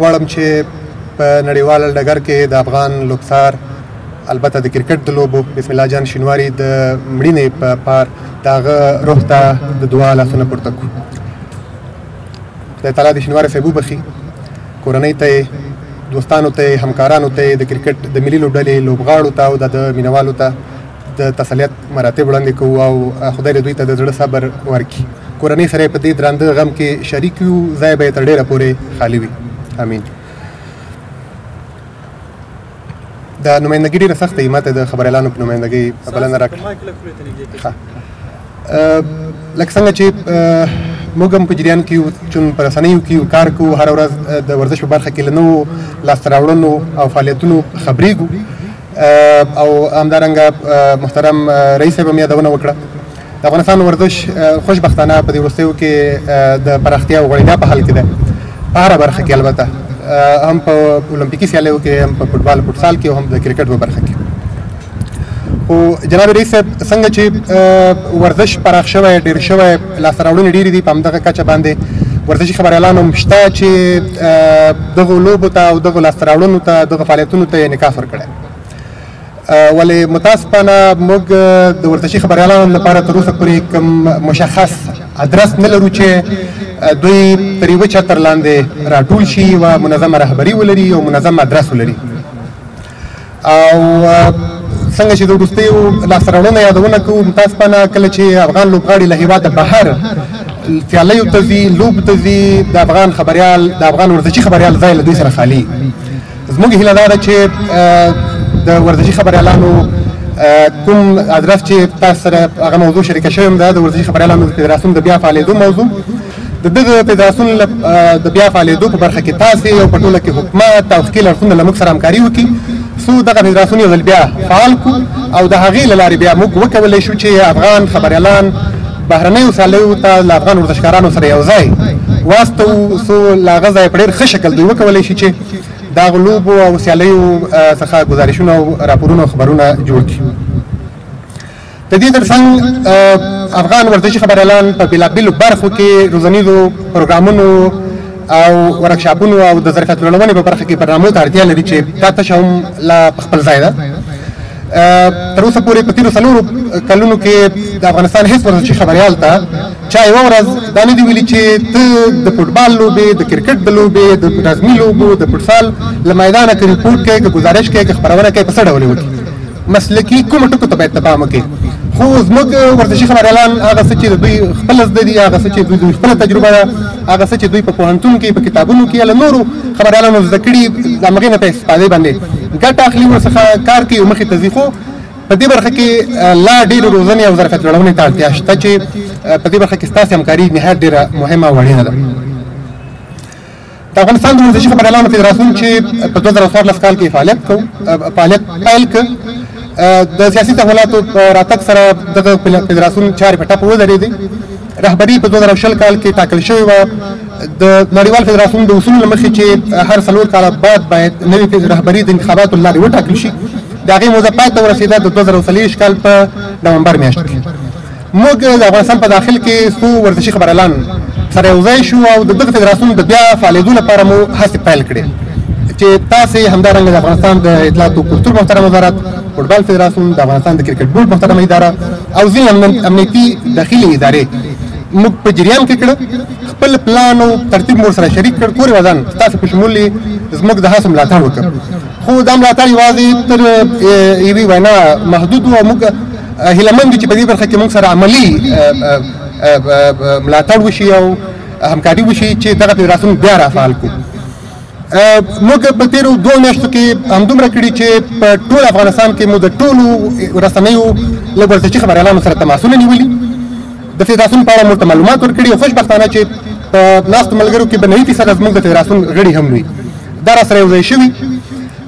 غواړم چې په نړیوال ډګر کې د افغان لوبسار البته د کرکټ د لوبو بسم الله جان شینواري د مړینې په پار د هغه روح ته د دعا لاسونه پورته کړو. خدای تعالی د شینواري صاحب وبخي، کورنۍ ته دوستانو ته همکارانو ته د کرکټ د ملي لوبډلې لوبغاړو ته او د مینوالو ته د تسلیت مراتب وړاندې کوو او خدای دې دوی ته د زړه صبر ورکړي. کورنۍ سره په دې درانده غم کې شریک یو، ځای به یې تر ډېره پورې خالي وي. امین. د نمایندګي ډېره سخته وي، ماته د خبر اعلانو په نمایندګۍ بلنه راکړه. لکه څنګه چې موږ هم په جریان کې یو، چون په رسنیو کې یو کار کوو، هره ورځ د ورزش په برخه کې له نوو لاسته راوړنو او فعالیتونو خبرېږو او همدارنګه محترم رئیس صاحب هم یادونه وکړه. د افغانستان ورزش خوشبختانه په دې وروستیو کې د پراختیا او غوړېدا په حال کې ده، په هره برخه کې البته، هم په اولمپیکي سیالیو کې، هم په فوټبال فوټسال کې، هم د کرکټ په برخه کې. خو جناب رئیس صاحب څنګه چې ورزش پراخ شوی، ډېر شوی، لاسته راوړنې ډېرې دي، په همدغه کچه باندې ورزشي خبر اعلان هم شته چې دغو لوبو ته او دغو لاسته راوړنو ته، دغو فعالیتونو ته یې انعکاس ورکړی. ولې متاسفانه موږ د ورزشي خبر اعلان لپاره تر اوسه پورې کوم مشخص ادرس نه لرو چې دوی تر یوه چتر لاندې راټول شي و منظمه رهبري ولري او منظم ادرس ولري. او څنګه چې د وروستیو لاسته راوړنو یادونه کوو، متاسفانه کله چې افغان لوبغاړي له هېواده بهر سیالیو ته ځي، لوبو ته ځي، د افغان خبریال، د افغان ورزشي خبریال ځای له دوی سره خالي. زموږ هیله دا ده چې د ورزشي خبریالانو کوم ادرس چې تاسو سره هغه موضوع شریکه شوې ده، د ورزشي خبریالانو د فدراسیون د بیا فعالېدو موضوع، د دغه فدراسیون د بیا فعالېدو په برخه کې تاسې او په ټوله کې حکومت او ښکېل اړخونه له موږ سره همکاري وکړي، څو دغه فدراسیون یو ځل بیا فعال کړو او د هغې له لارې بیا موږ وکولی شو چې افغان خبریالان بهرنیو سیالیو ته له افغان ورزشکارانو سره یو ځای واستوو، څو له هغه ځایه په ډېر ښه شکل دوی وکولی شي چې د هغو لوبو او سیالیو څخه ګزارشونه او راپورونه او خبرونه جوړ کړي. د دې تر څنګ افغان ورزشي خبریالان په بېلابېلو برخو کې روزنیزو پروګرامونو او ورکشاپونو او د ظرفیت لوړونې په برخه کې برنامو ته اړتیا لري چې دا تشه هم لا په خپل ځای ده. تر اوسه پورې په تېرو 4 کلونو کې د افغانستان هېڅ ورزشي خبریال ته چا یوه ورځ دا نه دي ویلي چې ته د فوټبال لوبې، د کرکټ د لوبې، د رزمي لوبو، د فوټسال له میدانه که ریپورټ کوې، که ګزارش کوې، که خپرونه کوې، په څه ډول یې وکړي. مسلکي کومو ټکو ته باید ته پام وکړې. خو زموږ ورزشي خبریالان هغه څه چې د دوی خپله زده دي، هغه څه چې دوی خپله تجربه ده، هغه څه چې دوی په پوهنتون کې، په کتابونو کې یا له نورو خبریالانو زده کړي، د همغې نه په استفادې باندې ګټه اخلي، ورڅخه کار کوي او مخې ته ځي. خو په دې برخه کې لا ډېرې روزنې او ظرفیت لوړونې ته اړتیا شته چې په دې برخه کې ستاسې همکاري نهایت ډېره مهمه او اړینه ده. د افغانستان د ورزشي خبریالانو فدراسیون چې په 2014 کال کې فعالیت پیل کړ، د سیاسي تحولاتو په راتګ سره دغه فدراسیون چارې په ټپه ودرېدې. رهبري په 2020 کال کې ټاکل شوې وه. د نړیوال فدراسیون د اصولو له مخې چې هر 4 کاله بعد باید نوې رهبري د انتخاباتو له لارې وټاکل شي، د هغې موضوع پای ته ورسېده د 2023 کال په نومبر میاشت کې. موږ د افغانستان په داخل کې څو ورزشي خبریالان سره یو ځای شو او د دغه فدراسیون د بیا فعالېدو لپاره مو هڅې پیل کړې چې تاسې همدارنګه د افغانستان د اطلاعات او کلتور محترم وزارت، فوټبال فدراسیون، د افغانستان د کرکټ بورډ محترمه اداره او ځینې امنیتي داخلي ادارې موږ په جریان کې کړه، خپل پلان او ترتیب مو سره شریک کړ، کور وزن ستاسو په شمول زموږ د هڅو ملاتړ وکړ. خو دا ملاتړ یوازې تر یوې وینا محدود و. موږ هیلهمند یو چې په دې برخه کې موږ سره عملي ملاتړ وشي او همکاري وشي چې دغه فدراسیون بیا رافعال کړو. موږ په تېرو 2 میاشتو کې همدومره کړي چې په ټول افغانستان کې مو د ټولو رسنیو له ورزشي خبریالانو سره تماسونه نیولي، د فدراسیون په اړه مو ته معلومات ورکړي او خوشبختانه چې په ناستو ملګرو کې به 90% زموږ د فدراسیون غړي هم وي. دا راسره یو ځای شوي.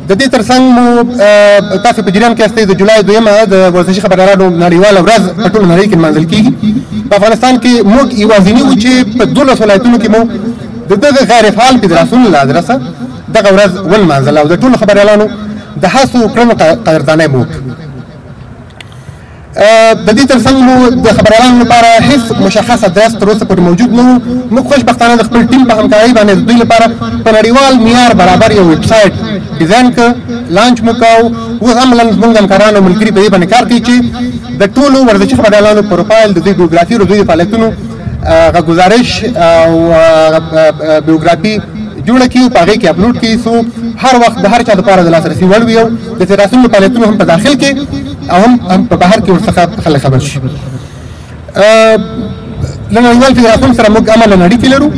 د دې ترڅنګ مو تاسو په جریان کې یاستئ، د جولای 2 د ورزشي خبریالانو نړیواله ورځ په ټوله نړۍ کې لمانځل کېږي. په افغانستان کې موږ یوازیني وو چې په 12 ولایتونو کې مو د دغه غیر فعال فدراسیون له ادرسه دغه ورځ ولمانځله او د ټولو خبریالانو د هڅو کړنو قدردانۍ مو وکړه. د دې ترڅنګ مو د خبریالانو لپاره هیڅ مشخص ادرس تر اوسه پورې موجود نه و. موږ خوشبختانه د خپل ټیم په همکارۍ باندې د دوی لپاره په نړیوال معیار برابر یو ویب سایټ ډیزاین کړ، لانچ مو کوو. اوس عملاً زموږ همکاران او ملګري په دې باندې کار کوي چې د ټولو ورزشي خبریالانو پروفایل، د دوی بیوګرافي او د دوی د فعالیتونو گزارش او بیوګرافي جوړه کړي او په هغې کې اپلوډ کړي، څو هر وخت د هر چا لپاره د لاسرسي وړ وي او د فدراسیون فعالیتونو هم په داخل کې او هم په بهر کې ورڅخه خلک خبر شي. له نړیوال فدراسیون سره موږ عملاً اړیکې لرو.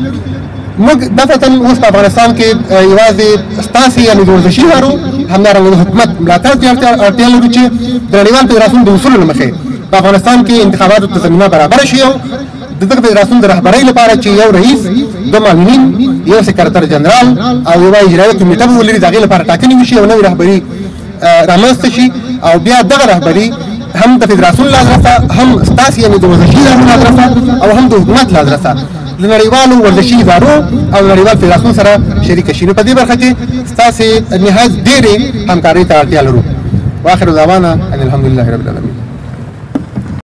موږ دفعتاً اوس په افغانستان کې یوازې ستاسې یعنې د ورزشي ادارو همدارنګه د حکومت ملاتړ ته اړتیا لرو چې د نړیوال فدراسیون د اصولو له مخې په افغانستان کې انتخاباتو ته زمینه برابره شي او د دغه فدراسیون د رهبرۍ لپاره چې یو رئیس، دوه معاونین، یو سکرتر جنرال او یوه اجرایه کمیټه به ولري، د هغې لپاره ټاکنې وشي او نوې رهبري رامنځته شي او بیا دغه رهبري هم د فدراسیون له ادرسه، هم ستاسې یعنې د ورزشي ادارو له ادرسه او هم د حکومت له ادرسه د نړیوالو ورزشي ادارو او نړیوال فدراسیون سره شریکه شي. نو په دې برخه کې ستاسې نهایت ډېرې همکارۍ ته اړتیا لرو. واخر دعوانا ان الحمد لله رب العالمین.